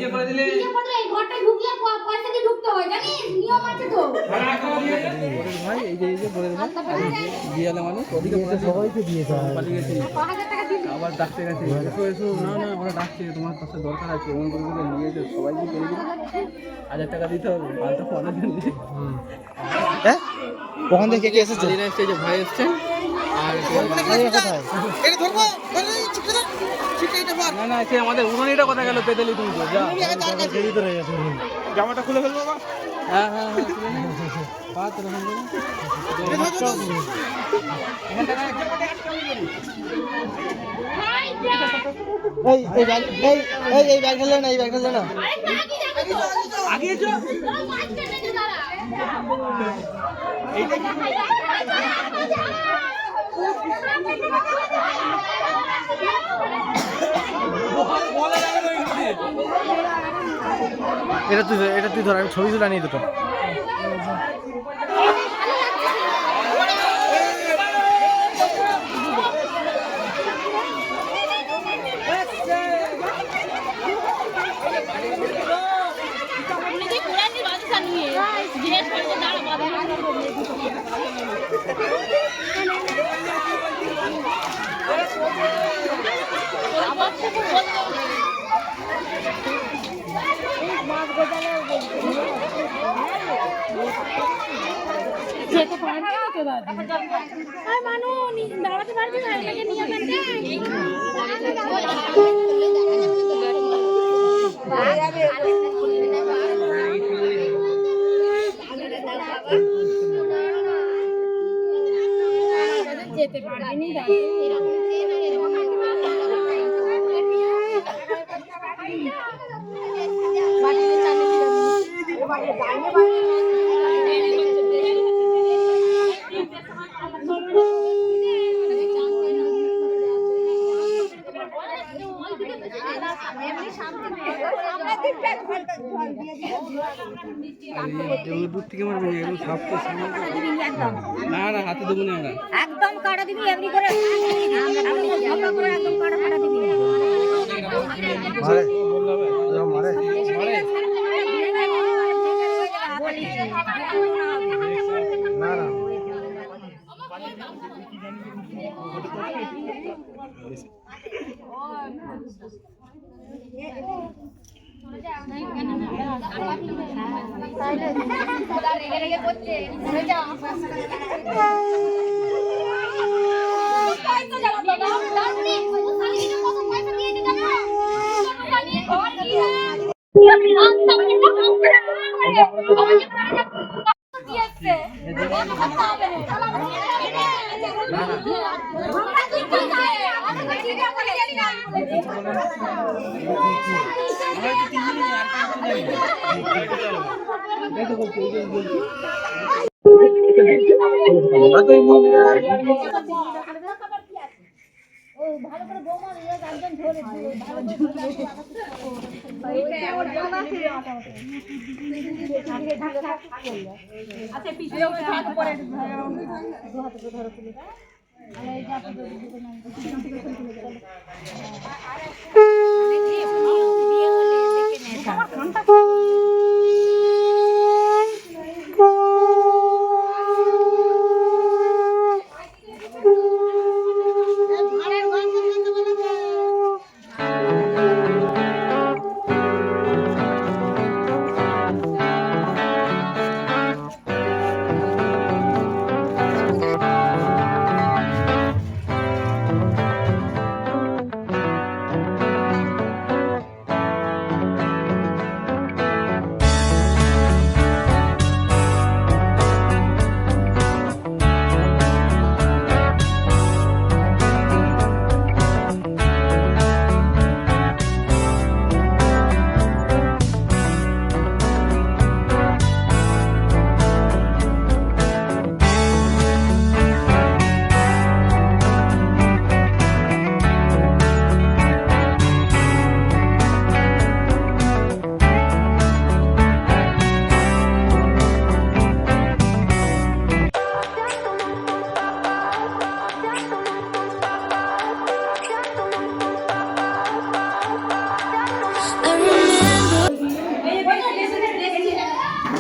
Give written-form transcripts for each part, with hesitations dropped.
DJ করে দিলে এই ঘরটা ঢুকলে পয়সা দিয়ে ঢুকতে হয় জানিস নিয়ম আছে তো ভাই এই যে বলে ভাই দিয়ালে মানুষ ওদিকে সবাইকে দিয়েছে পালিয়ে গেছে 5000 টাকা দিয়ে আবার ডাকতে গেছে এসো এসো না না ওরা ডাকছে তোমার কাছে দরকার আছে এমন করে করে নিয়ে এসে সবাইকে পেয়ে দিল 1000 টাকা দিতে হবে পাল্টা ফোনের জন্য হ্যাঁ কখন থেকে কে এসেছে আলিনা এসছে যে ভাই এসছে আর না না সে আমাদের উড়ানিটা কথা গেল পেতেলি তুমি তো যা জামাটা খুলে ফেলবো বাবা হ্যাঁ হ্যাঁ হ্যাঁ খুলে নে পাত রকম এই ব্যাগ এই ব্যাগ ফেললে না এই ব্যাগ ফেললে না আগে এসো এইটা কি এটা তুই ধর আমি ছবি তুলে নিয়ে দুটো যেতে পারবে না তো দাদি আর মানু দাঁড়াতে পারবে না এটাকে নিয়ে যাবে যেতে পারবি না দাদি দূর থেকে মারবে একদম সব তো না না হাতে দেবো না আমরা একদম কাটা দিবি এমনি করে একদম কাটা দিবি মারে মারে না না ভালো করে বৌমা একজন ধরে আচ্ছা পিছনে পরে ধরো তুলে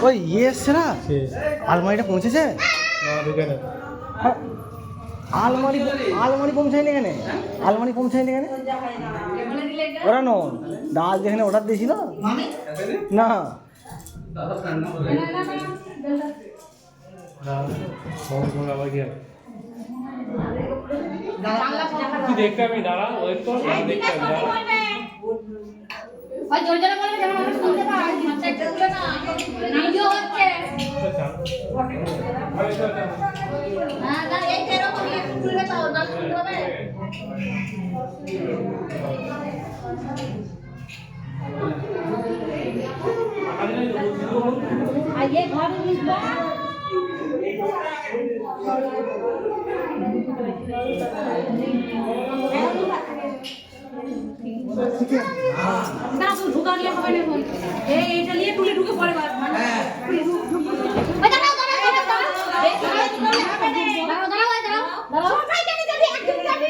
ওই ইয়ে এসছে না আলমারিটা পৌঁছেছে হ্যাঁ, আলমারি পৌঁছায়নি এখানে আলমারি পৌঁছায়নি এখানে ওরা নন দাস যেখানে অর্ডার দিয়েছিল না দেখতে আমি দাঁড়া ওই তো দেখতে আমি দাঁড়া ওই জোর জোরে বলে যেমন আমরা শুনতে পাই মাথা একটু তুলে না ভিডিও হচ্ছে হ্যাঁ না এই এরকম একটু তুলে দাও না শুনতে হবে আগে ঘর নিবা না তুই ঢুকালে হবে না এখন এইটা নিয়ে তুলে ঢুকে পড়ে মানে ওই দাঁড়াও এই দাঁড়াও সবাই জানি যাবি একদম যাবি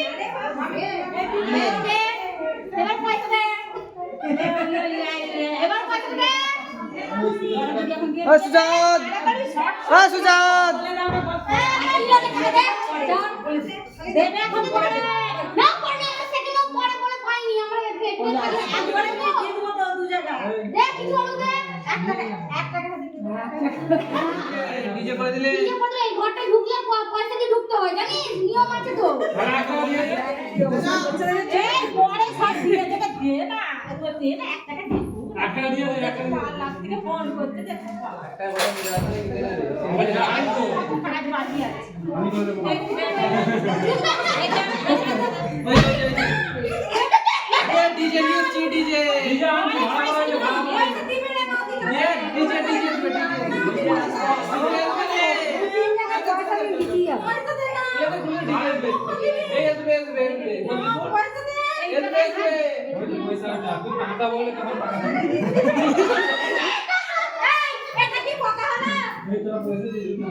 এবার পয়সা দে এবার পয়সা দে সুজাত সুজাত ডিজে করে দিলে এই ঘরটা ঢুকলে পয়সা দিয়ে ঢুকতে হয় জানিস নিয়ম আছে তো এই পরে সব দিয়ে দেবে দে না দে না 1 টাকা দিয়ে একটা দিয়ে দে একটা লাস্ট থেকে ফোন করতে দে একটা বড় মিলে আছে আমি জানি তো কাজ বাকি আছে আমি করে দেব ডিজে নিউজ ডিজে ডিজে আমি ভাড়া করে যে ভাড়া করে ডিজে ডিজে পয়সা না তুই টাকা বলে কেমন টাকা এটা কি কথা হলো এই তোরা পয়সা দিয়ে দিবি